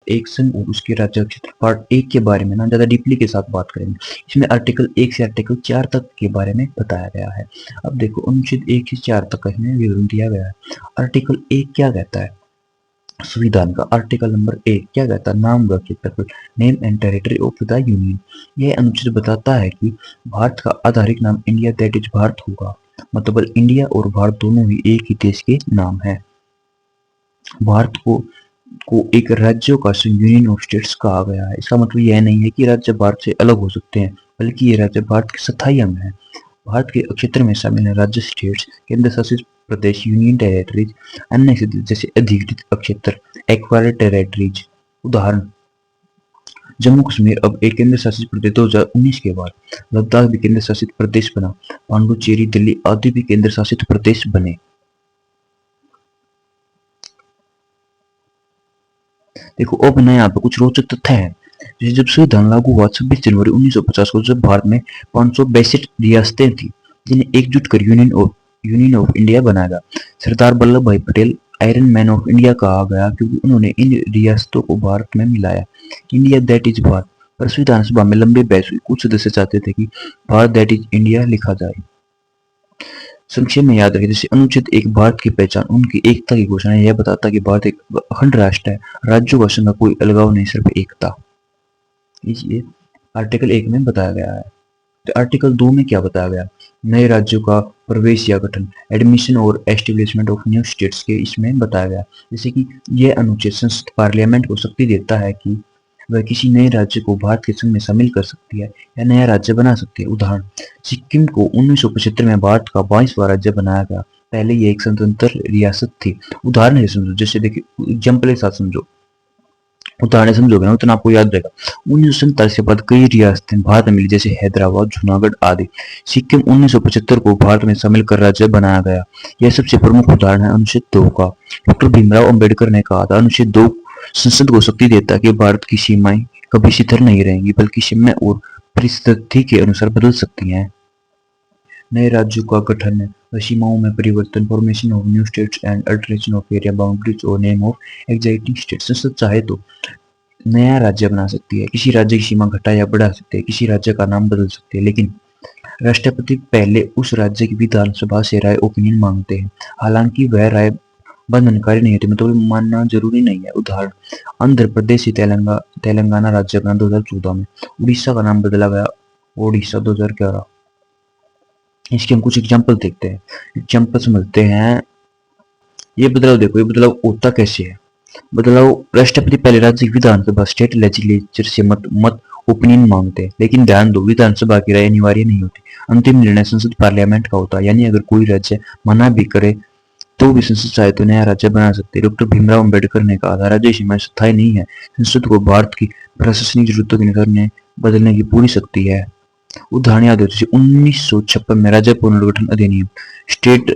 एक संघ और उसके राज्य क्षेत्र पार्ट 1 के बारे में ना ज्यादा डीपली के साथ बात करेंगे। इसमें आर्टिकल 1 से आर्टिकल 4 तक के बारे में बताया गया है। अब देखो अनुच्छेद 1 से 4 तक का इसमें विवरण दिया गया है। आर्टिकल 1 क्या कहता है? संविधान का आर्टिकल नंबर 1 क्या कहता है? नाम व क्षेत्रफल, name and territory of the union. यह अनुच्छेद बताता है कि भारत का आधिकारिक नाम इंडिया दैट इज भारत होगा। मतलब इंडिया और भारत दोनों ही एक ही देश के नाम है। भारत को एक राज्यों का यूनियन ऑफ स्टेट्स कहा गया है। इसका मतलब यह नहीं है कि राज्य भारत से अलग हो सकते हैं, बल्कि ये राज्य भारत के स्थायी अंग है। भारत के क्षेत्र में शामिल है राज्य, स्टेट्स, केंद्र शासित प्रदेश, यूनियन टेरिटरीज, अन्य क्षेत्र जैसे अधिकृत क्षेत्र, एक्वायर्ड टेरिटरीज। उदाहरण, जम्मू कश्मीर अब एक केंद्र शासित प्रदेश 2019 के बाद। लद्दाख भी केंद्र शासित प्रदेश बना। पांडुचेरी, दिल्ली आदि भी केंद्र शासित प्रदेश बने। देखो अब ना यहाँ पे कुछ रोचक तथ्य हैं। जैसे जब संविधान लागू हुआ 26 जनवरी 1950 को, जब भारत में 562 रियासतें थी जिन्हें एकजुट कर यूनियन ऑफ इंडिया बनाया गया। सरदार वल्लभ भाई Patel iron man of India कहा गया क्योंकि उन्होंने इन रियासतों को भारत में मिलाया। इंडिया दैट इज भारत पर संविधान सभा में लंबे बहस हुई। कुछ सदस्य चाहते थे कि भारत दैट इज इंडिया लिखा जाए। संक्षेप में याद रखें, जैसे अनुच्छेद 1 भारत की पहचान, उनकी एकता की घोषणा। यह बताता कि भारत एक अखंड राष्ट्र है, राज्यों का संघ कोई अलगाव नहीं, सिर्फ एकता। ये आर्टिकल 1 में बताया गया है। तो आर्टिकल 2 में क्या बताया गया? नए राज्यों का प्रवेश या गठन, एडमिशन और एस्टेब्लिशमेंट ऑफ न्यू स्टेट्स के इसमें बताया गया। जैसे कि यह अनुच्छेद संसद पार्लियामेंट को शक्ति देता है कि वह किसी नए राज्य को भारत के संघ में शामिल कर सकती है या नया राज्य बना सकती है। उदाहरण, सिक्किम को 1975 में भारत का 22वां राज्य बनाया गया। पहले ये एक स्वतंत्र रियासत थी। उदाहरण है समझो, जैसे देखिए एग्जाम्पल के साथ समझो, उदाहरण समझोगे ना उतना आपको याद रहेगा। 1947 के बाद कई रियासतें भारत में मिली, जैसे हैदराबाद, जूनागढ़ आदि। सिक्किम 1975 को भारत में शामिल कर राज्य बनाया गया। यह सबसे प्रमुख उदाहरण है अनुच्छेद 2 का। डॉक्टर भीमराव अंबेडकर ने कहा था, अनुच्छेद 2 संसद को शक्ति देता है कि भारत की सीमाएं कभी शिथिल नहीं रहेंगी, बल्कि समय और परिस्थिति के अनुसार बदल सकती हैं। नए राज्यों का गठन, सीमाओं में परिवर्तन, formation of new states and alteration of area boundaries और नेम ऑफ एग्जिस्टिंग स्टेट्स। संसद चाहे तो नया राज्य बना सकती है, किसी राज्य की सीमा घटा या बढ़ा सकती है, किसी राज्य का नाम बदल सकती है, लेकिन राष्ट्रपति पहले उस राज्य की विधानसभा से राय ओपिनियन मांगते हैं। हालांकि वह राय बंधनकारी नहीं होती, मतलब मानना जरूरी नहीं है। उदाहरण, आंध्र प्रदेश से तेलंगाना राज्य बना 2014 में। उड़ीसा का नाम बदला गया ओडिशा 2011। इसके हम कुछ एग्जाम्पल देखते हैं, एग्जाम्पल समझते हैं। ये बदलाव देखो, ये बदलाव होता कैसे है? बदलाव, राष्ट्रपति पहले राज्य की विधानसभा स्टेट लेजिस्लेचर से मत ओपिनियन मांगते हैं, लेकिन ध्यान दो विधानसभा की राय अनिवार्य नहीं होती। अंतिम निर्णय संसद पार्लियामेंट का होता है। यानी अगर कोई राज्य मना भी करे तो भी संसद चाहे तो नया राज्य बना सकती है। डॉक्टर भीमराव अंबेडकर ने कहा था, राज्य सीमाएं स्थायी नहीं है, संसद को भारत की प्रशासनिक जरूरतों के अनुसार बदलने की पूरी शक्ति है। उदाहरण याद हो, जैसे 1956 में राज्य पुनर्गठन अधिनियम स्टेट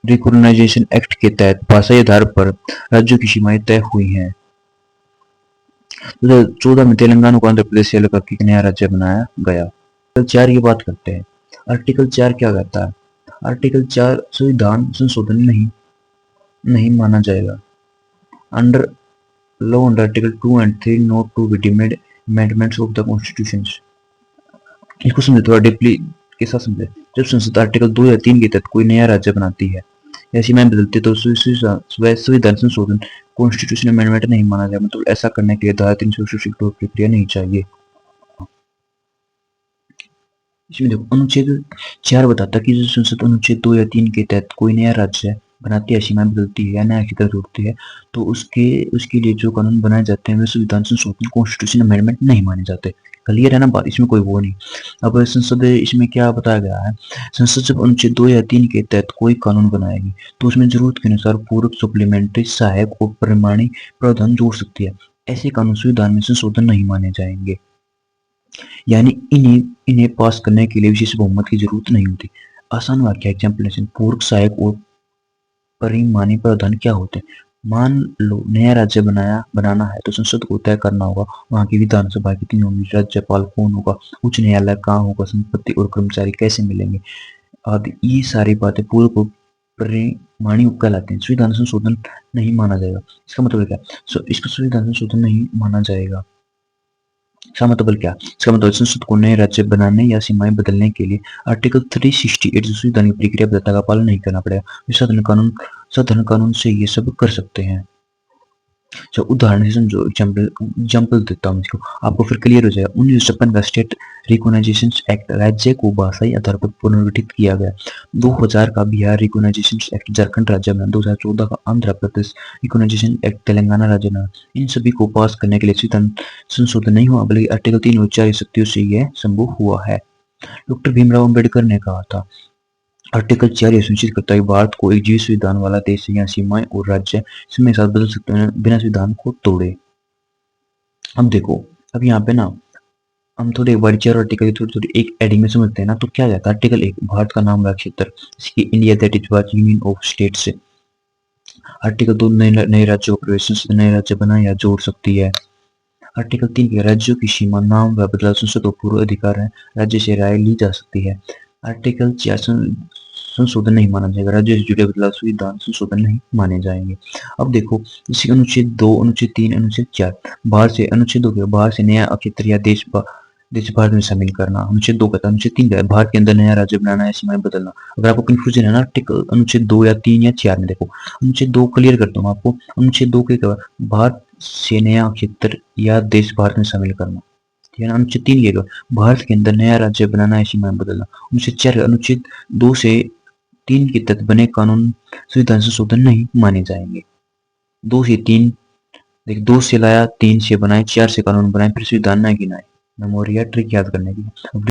रिकॉग्नाइजेशन एक्ट के तहत भाषाई आधार पर राज्यों की सीमाएं तय हुई हैं। 2014 में तेलंगाना को आंध्र प्रदेश से अलग करके एक नया राज्य बनाया गया। आर्टिकल 4 की बात करते हैं। आर्टिकल 4 क्या कहता है? आर्टिकल 4 संविधान संशोधन नहीं माना जाएगा। Under law under article 2 and 3 not to be deemed amendments of the constitution. इसको समझे थोड़ा डीपली के साथ समझे। जब संसद आर्टिकल 2 या 3 के तहत कोई नया राज्य बनाती है या सीमाएं बदलती है तो संविधान संशोधन कॉन्स्टिट्यूशन अमेंडमेंट नहीं माना जाए। मतलब ऐसा करने के लिए धारा 366 की प्रक्रिया नहीं चाहिए। इसमें देखो अनुच्छेद 4 बताता है कि जो संसद अनुच्छेद 2 या 3 के तहत कोई नया राज्य बनाती है, सीमाएं बदलती है या नया क्षेत्र जोड़ती है तो उसके लिए जो कानून बनाए जाते हैं वे संविधान संशोधन कॉन्स्टिट्यूशन अमेंडमेंट नहीं माने जाते। क्लियर है ना बात? इसमें कोई वो नहीं। अब संसद इसमें क्या बताया गया है? संसद जब अनुच्छेद 2 या 3 के तहत कोई कानून बनाएगी तो उसमें जरूरत के अनुसार पूरक, सप्लीमेंट्री, सहायक और परिमाणी प्रावधान जोड़ सकती है। ऐसे कानून संविधान में संशोधन नहीं माने जाएंगे। यानी इन्हें पास करने के लिए विशेष बहुमत की जरूरत नहीं होती। आसान वाक्य एग्जाम्पलेशन, पूरक, सहायक और परिमाणी प्रावधान क्या होते हैं? मान लो नया राज्य बनाना है तो संसद को तय करना होगा वहां की विधानसभा कितनी होगी, राज्यपाल कौन होगा, उच्च न्यायालय कहाँ होगा, संपत्ति और कर्मचारी कैसे मिलेंगे आदि। ये सारी बातें पूरक और मानी कहलाते हैं। संविधान संशोधन नहीं माना जाएगा। इसका मतलब क्या है? इसका संविधान संशोधन नहीं माना जाएगा। इसका मतलब क्या? इसका मतलब संसद को नए राज्य बनाने या सीमाएं बदलने के लिए आर्टिकल 368 जो संविधान की प्रक्रिया बदलता का पालन नहीं करना पड़ेगा। साधारण कानून से ये सब कर सकते हैं। जो उदाहरण से समझो, एग्जाम्पल देता हूँ इसको, आपको फिर क्लियर हो जाएगा। 1956 का स्टेट रिकॉग्नाइजेशन एक्ट राज्य को भाषाई आधार पर पुनर्गठित किया गया। 2000 का बिहार रिकॉग्नाइजेशन एक्ट झारखंड राज्य बना। 2014 का आंध्र प्रदेश रिकॉग्नाइजेशन एक्ट तेलंगाना राज्य बना। इन सभी को पास करने के लिए संविधान संशोधन नहीं हुआ, बल्कि आर्टिकल 3 और 4 शक्तियों से यह संभव हुआ है। डॉक्टर भीमराव अम्बेडकर ने कहा था, आर्टिकल 4 यह सुनिश्चित करता है कि भारत को एक जीवित संविधान वाला देश है। यहाँ सीमाएं और राज्य समय के साथ बदल सकते हैं बिना संविधान को तोड़े। अब देखो, अब यहाँ पे ना हम थोड़े एक बार 4 आर्टिकल थोड़ी थोड़ी एक एडिंग में समझते हैं ना, तो क्या जाता है? आर्टिकल 1 भारत का नाम वाला क्षेत्र, इसकी India that is was union of states. Article 2 नए राज्यों का प्रवेश, संसद नए राज्य बना या जोड़ सकती है। आर्टिकल 3 के राज्यों की सीमा नाम व बदलाव संसद को पूर्ण अधिकार है, राज्य से राय ली जा सकती है। आर्टिकल 4 संशोधन नहीं माना जाएगा, राज्य से जुड़े बदलाव संविधान संशोधन नहीं माने जाएंगे। अब देखो, जैसे अनुच्छेद 2, अनुच्छेद 3, अनुच्छेद 4, बाहर से अनुच्छेद 2 के बाहर से नया क्षेत्र या देश भारत में शामिल करना। अनुच्छेद 2 कहता है, अनुच्छेद 3 का भारत के अंदर नया राज्य बनाना या सीमाएं बदलना। अगर आपको कंफ्यूजन है ना आर्टिकल अनुच्छेद 2 या 3 या 4 में, देखो अनुच्छेद 2 क्लियर करता हूँ आपको। अनुच्छेद 2 के भारत से नया क्षेत्र या देश भारत में शामिल करना, ठीक है ना। अनुच्छेद 3 ये भारत के अंदर नया राज्य बनाना या सीमाएं बदलना। अनुच्छेद 4, अनुच्छेद 2 से 3 के तहत बने कानून संविधान संशोधन नहीं माने जाएंगे। 2 से 3, देख 2 से लाया, 3 से बनाए, 4 से कानून बनाए, फिर संविधान ना गिनाए। मेमोरी या ट्रिक याद करने की।